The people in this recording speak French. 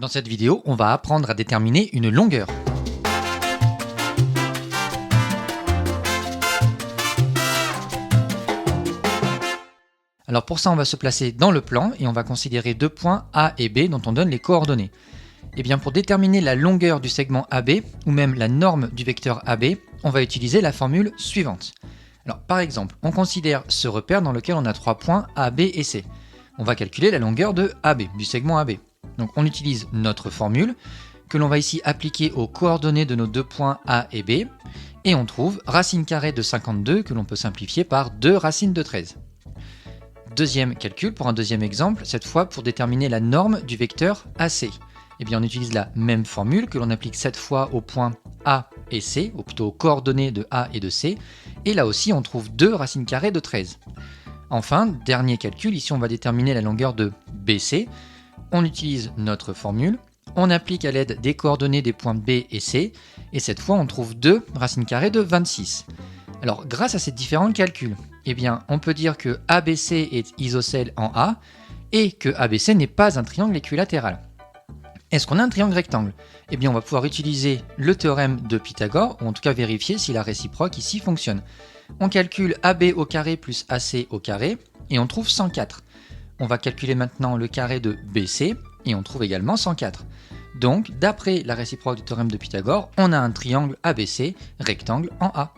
Dans cette vidéo, on va apprendre à déterminer une longueur. Alors pour ça, on va se placer dans le plan et on va considérer deux points A et B dont on donne les coordonnées. Et bien pour déterminer la longueur du segment AB ou même la norme du vecteur AB, on va utiliser la formule suivante. Alors par exemple, on considère ce repère dans lequel on a trois points A, B et C. On va calculer la longueur de AB, du segment AB. Donc on utilise notre formule que l'on va ici appliquer aux coordonnées de nos deux points A et B et on trouve racine carrée de 52 que l'on peut simplifier par 2 racines de 13. Deuxième calcul pour un deuxième exemple, cette fois pour déterminer la norme du vecteur AC. Eh bien on utilise la même formule que l'on applique cette fois aux points A et C, ou plutôt aux coordonnées de A et de C, et là aussi on trouve 2 racines carrées de 13. Enfin, dernier calcul, ici on va déterminer la longueur de BC. On utilise notre formule, on applique à l'aide des coordonnées des points B et C, et cette fois on trouve 2 racines carrées de 26. Alors grâce à ces différents calculs, eh bien, on peut dire que ABC est isocèle en A, et que ABC n'est pas un triangle équilatéral. Est-ce qu'on a un triangle rectangle? Eh bien on va pouvoir utiliser le théorème de Pythagore, ou en tout cas vérifier si la réciproque ici fonctionne. On calcule AB au carré plus AC au carré, et on trouve 104. On va calculer maintenant le carré de BC, et on trouve également 104. Donc, d'après la réciproque du théorème de Pythagore, on a un triangle ABC rectangle en A.